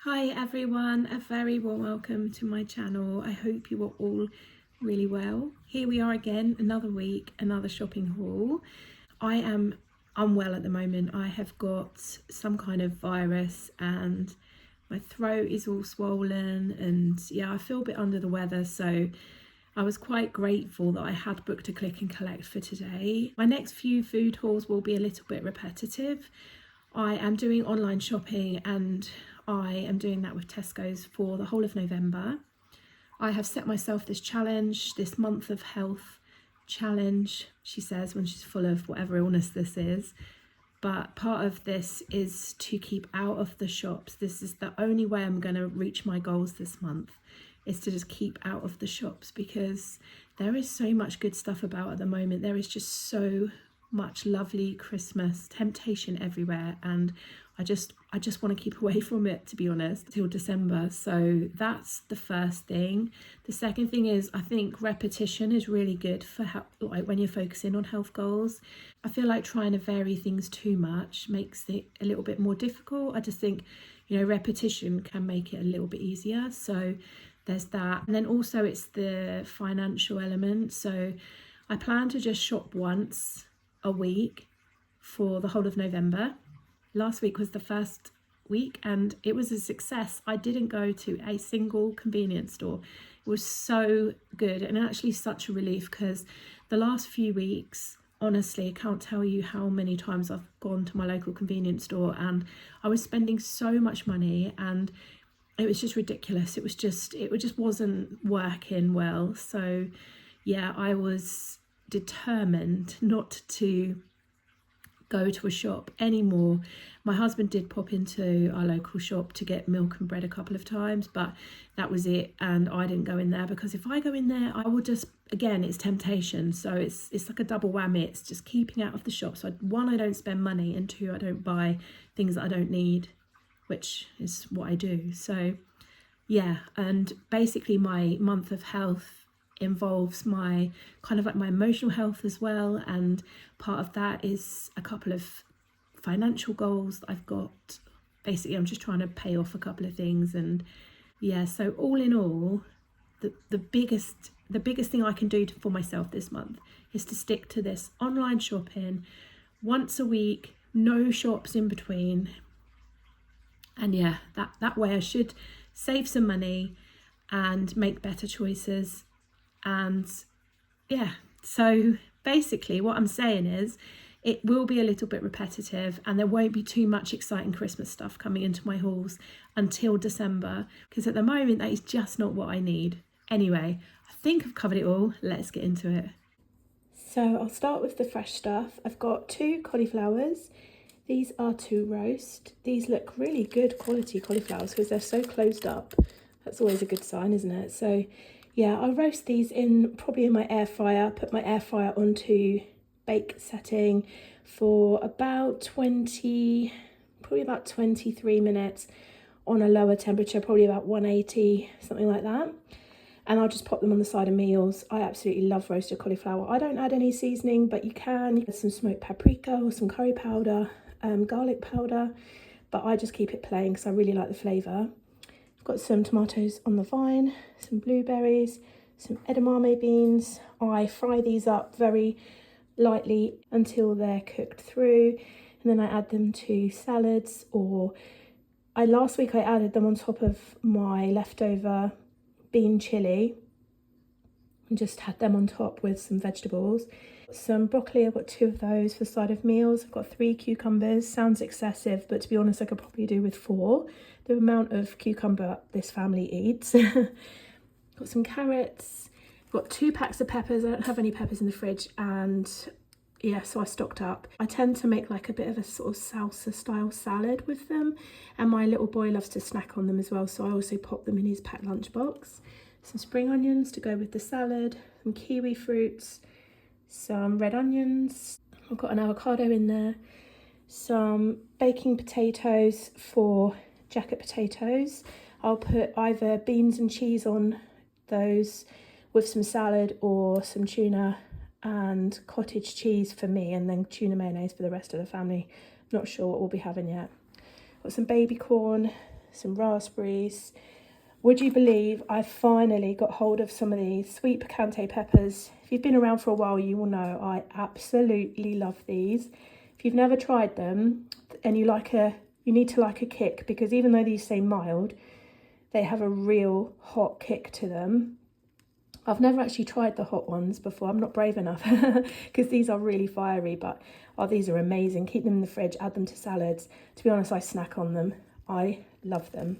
Hi everyone, a very warm welcome to my channel. I hope you are all really well. Here we are again, another week, another shopping haul. I am unwell at the moment. I have got some kind of virus and my throat is all swollen and yeah, I feel a bit under the weather, so I was quite grateful that I had booked a click and collect for today. My next few food hauls will be a little bit repetitive. I am doing online shopping and I am doing that with Tesco's for the whole of November. I have set myself this challenge, this month of health challenge, she says when she's full of whatever illness this is. But part of this is to keep out of the shops. This is the only way I'm going to reach my goals this month, is to just keep out of the shops, because there is so much good stuff about at the moment. There is just so much lovely Christmas temptation everywhere, and I just want to keep away from it, to be honest, till December. So that's the first thing. The second thing is, I think repetition is really good for like when you're focusing on health goals. I feel like trying to vary things too much makes it a little bit more difficult. I just think, repetition can make it a little bit easier. So there's that. And then also it's the financial element. So I plan to just shop once a week for the whole of November. Last week was the first week and it was a success. I didn't go to a single convenience store. It was so good and actually such a relief, because the last few weeks, honestly, I can't tell you how many times I've gone to my local convenience store and I was spending so much money and it was just ridiculous. It just wasn't working well. So yeah, I was determined not to go to a shop anymore. My husband did pop into our local shop to get milk and bread a couple of times, but that was it, and I didn't go in there because if I go in there I will just, again, it's temptation. So it's like a double whammy. It's just keeping out of the shop. So one, I don't spend money, and two, I don't buy things that I don't need, which is what I do. So yeah, and basically my month of health involves my kind of like my emotional health as well, and part of that is a couple of financial goals that I've got. Basically I'm just trying to pay off a couple of things, and yeah, so all in all, the biggest thing I can do for myself this month is to stick to this online shopping once a week, no shops in between, and yeah, that way I should save some money and make better choices. And yeah, so basically what I'm saying is it will be a little bit repetitive and there won't be too much exciting Christmas stuff coming into my hauls until December, because at the moment that is just not what I need. Anyway, I think I've covered it all. Let's get into it. So I'll start with the fresh stuff. I've got 2 cauliflowers. These are to roast. These look really good quality cauliflowers because they're so closed up. That's always a good sign, isn't it? So yeah, I'll roast these probably in my air fryer, put my air fryer onto bake setting for about 23 minutes on a lower temperature, probably about 180, something like that. And I'll just pop them on the side of meals. I absolutely love roasted cauliflower. I don't add any seasoning, but you can. You can add some smoked paprika or some curry powder, garlic powder, but I just keep it plain because I really like the flavour. Got some tomatoes on the vine, some blueberries, some edamame beans. I fry these up very lightly until they're cooked through, and then I add them to salads, or last week I added them on top of my leftover bean chilli and just had them on top with some vegetables. Some broccoli, I've got 2 of those for side of meals. I've got 3 cucumbers. Sounds excessive, but to be honest I could probably do with 4. The amount of cucumber this family eats. Got some carrots. Got 2 packs of peppers. I don't have any peppers in the fridge, and yeah, so I stocked up. I tend to make like a bit of a sort of salsa style salad with them, and my little boy loves to snack on them as well, so I also pop them in his packed lunchbox. Some spring onions to go with the salad, some kiwi fruits, some red onions. I've got an avocado in there, some baking potatoes for jacket potatoes. I'll put either beans and cheese on those with some salad, or some tuna and cottage cheese for me, and then tuna mayonnaise for the rest of the family. Not sure what we'll be having yet. Got some baby corn, some raspberries. Would you believe I finally got hold of some of these sweet picante peppers? If you've been around for a while, you will know I absolutely love these. If you've never tried them and you need to like a kick, because even though these say mild, they have a real hot kick to them. I've never actually tried the hot ones before. I'm not brave enough because these are really fiery, but these are amazing. Keep them in the fridge, add them to salads. To be honest, I snack on them. I love them.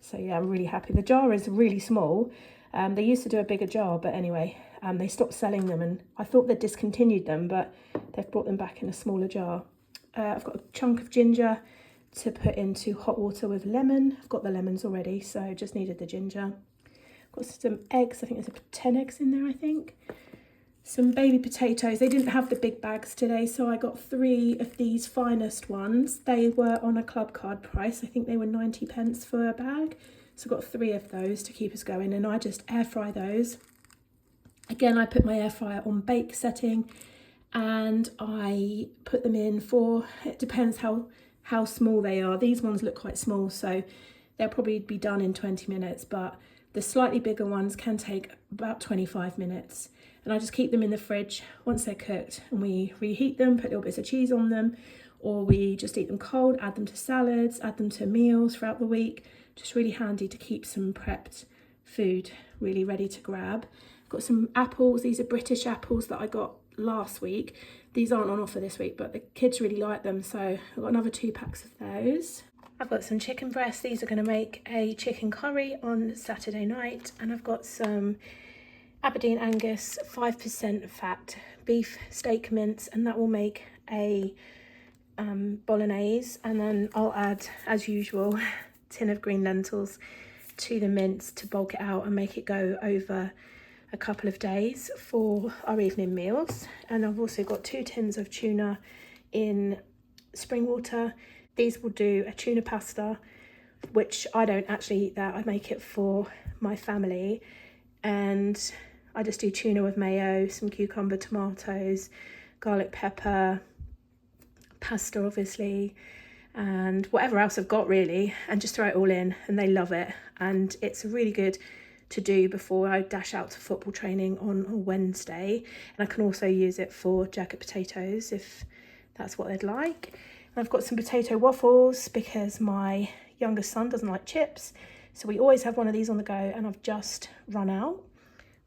So yeah, I'm really happy. The jar is really small. They used to do a bigger jar, but anyway, they stopped selling them, and I thought they'd discontinued them, but they've brought them back in a smaller jar. I've got a chunk of ginger to put into hot water with lemon. I've got the lemons already, so just needed the ginger. Got some eggs. I think there's 10 eggs in there, I think. Some baby potatoes. They didn't have the big bags today, so I got 3 of these finest ones. They were on a club card price. I think they were 90p for a bag. So I got 3 of those to keep us going, and I just air fry those. Again, I put my air fryer on bake setting, and I put them in for, it depends how small they are. These ones look quite small, so they'll probably be done in 20 minutes, but the slightly bigger ones can take about 25 minutes. And I just keep them in the fridge once they're cooked, and we reheat them, put little bits of cheese on them, or we just eat them cold, add them to salads, add them to meals throughout the week. Just really handy to keep some prepped food really ready to grab. I've got some apples. These are British apples that I got last week. These aren't on offer this week, but the kids really like them, so I've got another 2 packs of those. I've got some chicken breasts. These are going to make a chicken curry on Saturday night. And I've got some Aberdeen Angus 5% fat beef steak mince, and that will make a bolognese. And then I'll add, as usual, a tin of green lentils to the mince to bulk it out and make it go over a couple of days for our evening meals. And I've also got 2 tins of tuna in spring water. These will do a tuna pasta, which I don't actually eat that. I make it for my family, and I just do tuna with mayo, some cucumber, tomatoes, garlic pepper, pasta obviously, and whatever else I've got really, and just throw it all in, and they love it. And it's really good to do before I dash out to football training on a Wednesday. And I can also use it for jacket potatoes if that's what they'd like. I've got some potato waffles because my youngest son doesn't like chips, so we always have one of these on the go, and I've just run out.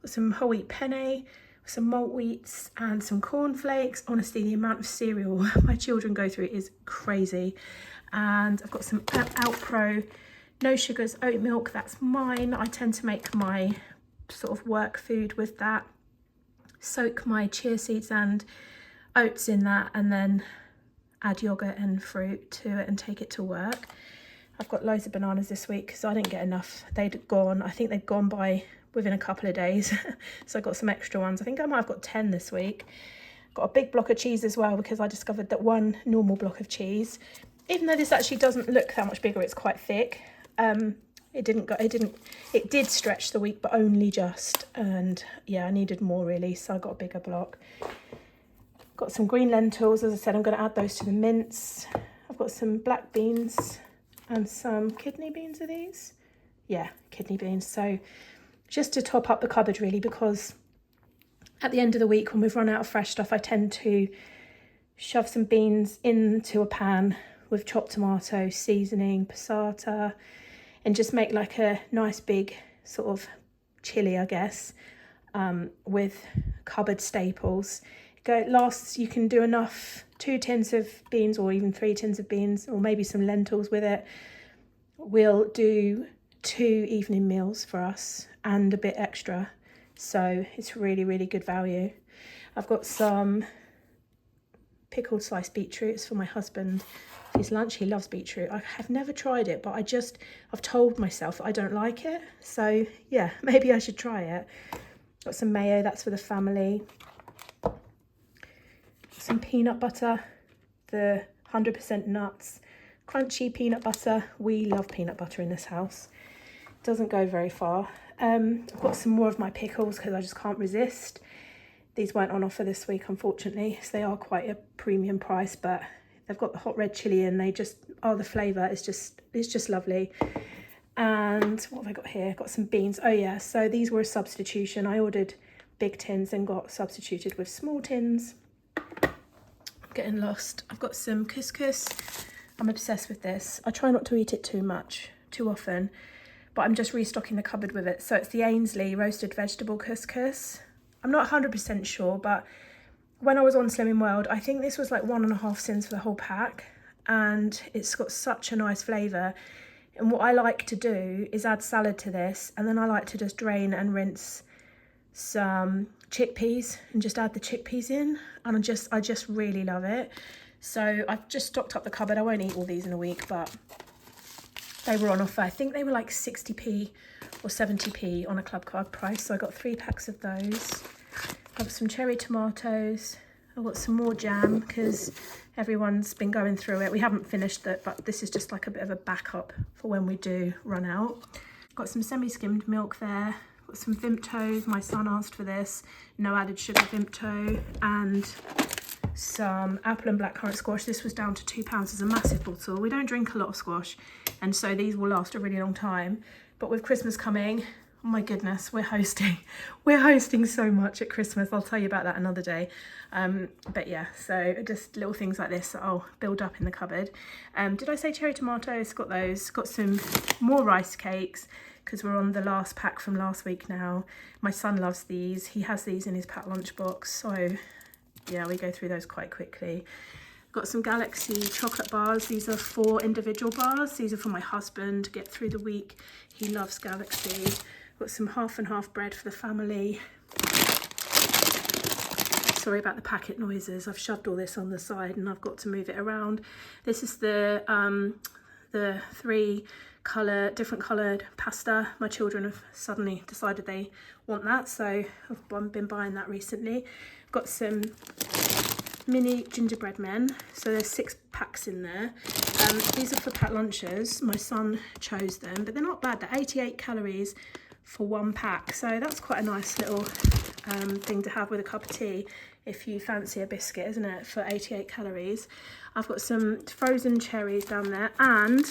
Got some whole wheat penne, some malt wheats and some cornflakes. Honestly, the amount of cereal my children go through is crazy. And I've got some Outpro no sugars oat milk. That's mine. I tend to make my sort of work food with that. Soak my chia seeds and oats in that, and then add yogurt and fruit to it and take it to work. I've got loads of bananas this week because I didn't get enough. They'd gone, I think they'd gone by within a couple of days. So I got some extra ones. I think I might have got 10 this week. Got a big block of cheese as well because I discovered that one normal block of cheese, even though this actually doesn't look that much bigger, it's quite thick. It did stretch the week, but only just. And yeah, I needed more really, so I got a bigger block. Got some green lentils. As I said, I'm going to add those to the mince. I've got some black beans and some kidney beans. Are these? Yeah, kidney beans. So just to top up the cupboard really, because at the end of the week when we've run out of fresh stuff, I tend to shove some beans into a pan with chopped tomato, seasoning, passata, and just make like a nice big sort of chili, I guess, with cupboard staples. You can do enough, 2 tins of beans or even 3 tins of beans, or maybe some lentils with it. We'll do 2 evening meals for us and a bit extra, so it's really, really good value. I've got some pickled sliced beetroots for my husband for his lunch. He loves beetroot. I have never tried it, but I've told myself that I don't like it, so yeah, maybe I should try it. Got some mayo, that's for the family. Some peanut butter, the 100% nuts, crunchy peanut butter. We love peanut butter in this house. It doesn't go very far. I've got some more of my pickles because I just can't resist. These weren't on offer this week, unfortunately, so they are quite a premium price, but They've got the hot red chilli in. They just, oh, the flavour is just, it's just lovely. And what have I got here? Got some beans. Oh yeah, so these were a substitution. I ordered big tins and got substituted with small tins. I'm getting lost. I've got some couscous. I'm obsessed with this. I try not to eat it too often, but I'm just restocking the cupboard with it. So it's the Ainsley roasted vegetable couscous. I'm not 100% sure, but when I was on Slimming World, I think this was like 1.5 cents for the whole pack, and it's got such a nice flavour. And what I like to do is add salad to this, and then I like to just drain and rinse some chickpeas and just add the chickpeas in, and I just really love it. So I've just stocked up the cupboard. I won't eat all these in a week, but they were on offer. I think they were like 60p or 70p on a club card price, so I got 3 packs of those. I've got some cherry tomatoes. I've got some more jam because everyone's been going through it. We haven't finished it, but this is just like a bit of a backup for when we do run out. Got some semi-skimmed milk there. Got some Vimto. My son asked for this. No added sugar Vimto. And some apple and blackcurrant squash. This was down to £2. It's a massive bottle. We don't drink a lot of squash, and so these will last a really long time. But with Christmas coming, oh my goodness, we're hosting so much at Christmas. I'll tell you about that another day. But yeah, so just little things like this that I'll build up in the cupboard. Did I say cherry tomatoes? Got those. Got some more rice cakes because we're on the last pack from last week now. My son loves these. He has these in his packed lunchbox, so yeah, we go through those quite quickly. Got some Galaxy chocolate bars. These are 4 individual bars. These are for my husband to get through the week. He loves Galaxy. Got some half and half bread for the family. Sorry about the packet noises. I've shoved all this on the side and I've got to move it around. This is the 3 different coloured pasta. My children have suddenly decided they want that, so I've been buying that recently. Got some mini gingerbread men, so there's 6 packs in there. These are for packed lunches. My son chose them, but they're not bad. They're 88 calories for 1 pack, so that's quite a nice little thing to have with a cup of tea if you fancy a biscuit, isn't it, for 88 calories. I've got some frozen cherries down there, and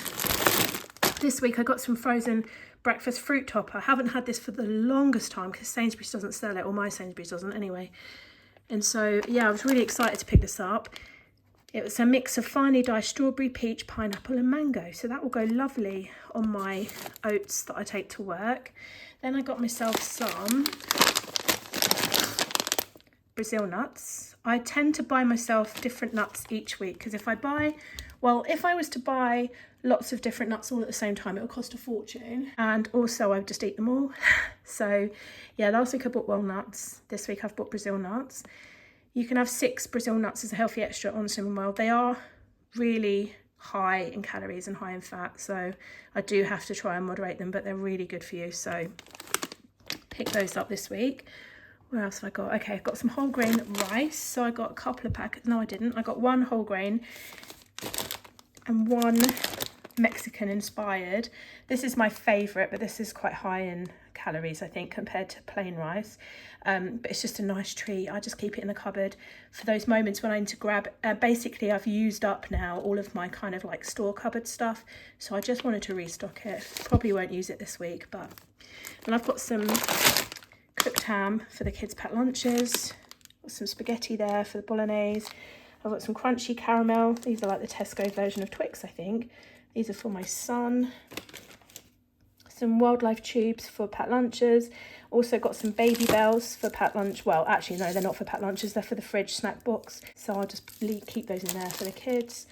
this week I got some frozen breakfast fruit topper. I haven't had this for the longest time because Sainsbury's doesn't sell it, or my Sainsbury's doesn't anyway. And so, yeah, I was really excited to pick this up. It was a mix of finely diced strawberry, peach, pineapple and mango. So that will go lovely on my oats that I take to work. Then I got myself some Brazil nuts. I tend to buy myself different nuts each week because if I was to buy lots of different nuts all at the same time, it would cost a fortune. And also I would just eat them all. So yeah, last week I bought walnuts. This week I've bought Brazil nuts. You can have 6 Brazil nuts as a healthy extra on Slimming World. They are really high in calories and high in fat, so I do have to try and moderate them, but they're really good for you. So pick those up this week. Where else have I got? Okay, I've got some whole grain rice. So I got a couple of packets. No, I didn't. I got 1 whole grain and 1 Mexican inspired. This is my favourite, but this is quite high in calories, I think, compared to plain rice. But it's just a nice treat. I just keep it in the cupboard for those moments when I need to grab. Basically, I've used up now all of my kind of like store cupboard stuff, so I just wanted to restock it. Probably won't use it this week, but. And I've got some cooked ham for the kids' packed lunches. Got some spaghetti there for the bolognese. I've got some crunchy caramel. These are like the Tesco version of Twix, I think. These are for my son. Some wildlife tubes for packed lunches. Also got some baby bells for packed lunch. Well, actually, no, they're not for packed lunches. They're for the fridge snack box. So I'll just keep those in there for the kids.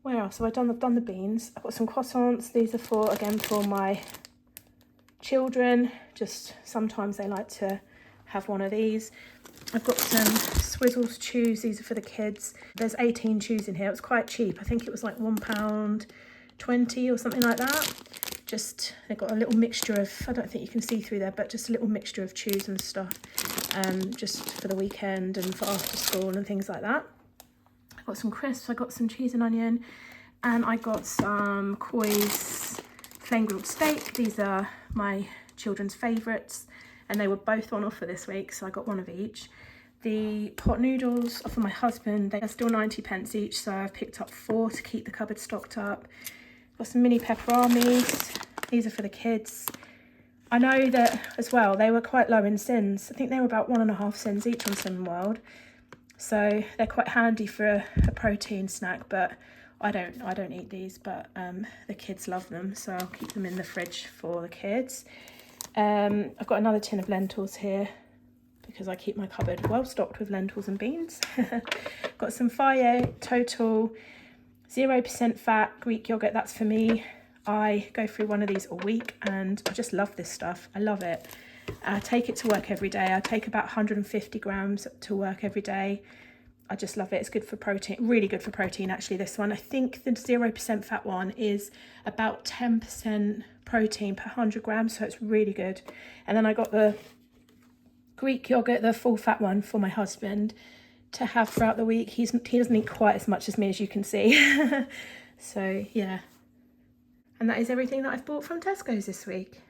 Where else have I done? I've done the beans. I've got some croissants. These are for, again, for my children. Just sometimes they like to have one of these. I've got some Swizzles chews. These are for the kids. There's 18 chews in here. It was quite cheap. I think it was like £1.20 or something like that. Just, they've got a little mixture of, I don't think you can see through there, but just a little mixture of chews and stuff, just for the weekend and for after school and things like that. I've got some crisps. I got some cheese and onion, and I got some Coy's flame grilled steak. These are my children's favourites, and they were both on offer this week, so I got one of each. The pot noodles are for my husband. They are still 90p each, so I've picked up 4 to keep the cupboard stocked up. Got some mini pepperonis. These are for the kids. I know that as well, they were quite low in sins. I think they were about 1.5 cents each on Cinnamon World. So they're quite handy for a protein snack, but I don't eat these, but the kids love them, so I'll keep them in the fridge for the kids. I've got another tin of lentils here because I keep my cupboard well stocked with lentils and beans. Got some Faye Total 0% fat Greek yogurt. That's for me. I go through one of these a week and I just love this stuff. I love it. I take it to work every day. I take about 150 grams to work every day. I just love it. It's good for protein, really good for protein actually, this one. I think the 0% fat one is about 10% protein per 100 grams, so it's really good. And then I got the Greek yogurt, the full fat one, for my husband to have throughout the week. He doesn't eat quite as much as me, as you can see. So yeah, and that is everything that I've bought from Tesco's this week.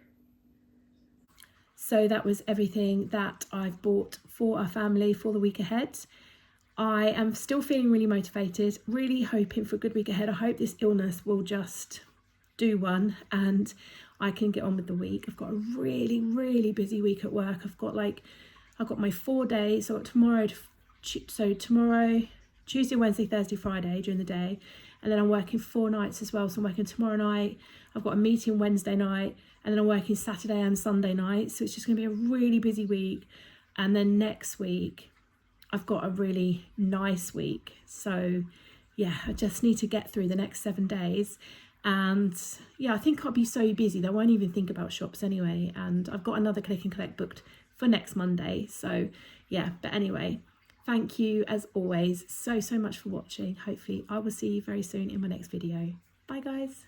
So that was everything that I've bought for our family for the week ahead. I am still feeling really motivated, really hoping for a good week ahead. I hope this illness will just do one and I can get on with the week. I've got a really, really busy week at work. I've got my 4 days, so tomorrow, Tuesday, Wednesday, Thursday, Friday during the day. And then I'm working 4 nights as well. So I'm working tomorrow night. I've got a meeting Wednesday night, and then I'm working Saturday and Sunday night. So it's just going to be a really busy week. And then next week, I've got a really nice week. So yeah, I just need to get through the next 7 days. And yeah, I think I'll be so busy that I won't even think about shops anyway. And I've got another click and collect booked for next Monday. So yeah, but anyway, thank you as always so much for watching. Hopefully I will see you very soon in my next video. Bye guys.